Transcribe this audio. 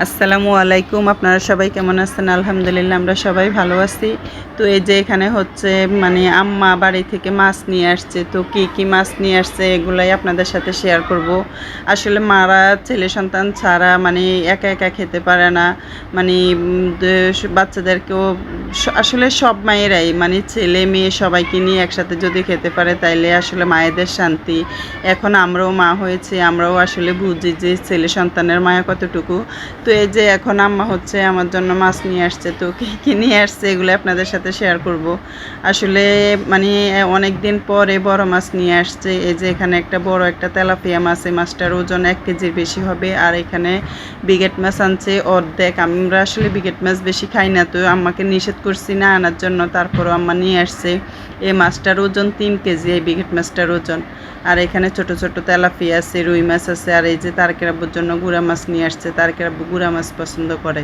আসসালামু আলাইকুম। আপনারা সবাই কেমন আছেন? আলহামদুলিল্লাহ আমরা সবাই ভালো আছি। তো এই যে এখানে হচ্ছে আম্মা বাড়ি থেকে মাছ নিয়ে আসছে। তো কি মাছ নিয়ে আসছে এগুলাই আপনাদের সাথে শেয়ার করব। আসলে মারা ছেলে সন্তান ছাড়া একা একা খেতে পারে না। বাচ্চাদেরকেও আসলে সব মায়েরাই ছেলে মেয়ে সবাইকে নিয়ে একসাথে যদি খেতে পারে তাইলে আসলে মায়েদের শান্তি। এখন আমরাও মা হয়েছি, আমরাও আসলে বুঝি যে ছেলে সন্তানের মায়া কতটুকু। তো এই যে এখন আম্মা হচ্ছে আমার জন্য মাছ নিয়ে আসছে। তো কী নিয়ে আসছে এগুলো আপনাদের সাথে শেয়ার করব। আসলে অনেক দিন পরে বড় মাছ নিয়ে আসছে। এই যে এখানে একটা বড় একটা তেলাপিয়া মাছ, এই মাছটার ওজন 1 কেজির বেশি হবে। আর এখানে বিগেট মাছ আনছে অর্ধেক। আমরা আসলে বিগেট মাছ বেশি খাই না, তো আম্মাকে নিষেধ করছি না আনার জন্য, তারপরও আম্মা নিয়ে আসছে। এই মাছটার ওজন 3 কেজি, এই বিগেট মাছটার ওজন। আর এখানে ছোট ছোট তেলাপিয়া আছে, রুই মাছ আছে। আর এই যে তারকের আব্বুর জন্য গুঁড়া মাছ নিয়ে আসছে, তারকের আব্বু গুঁড়া মাছ পছন্দ করে।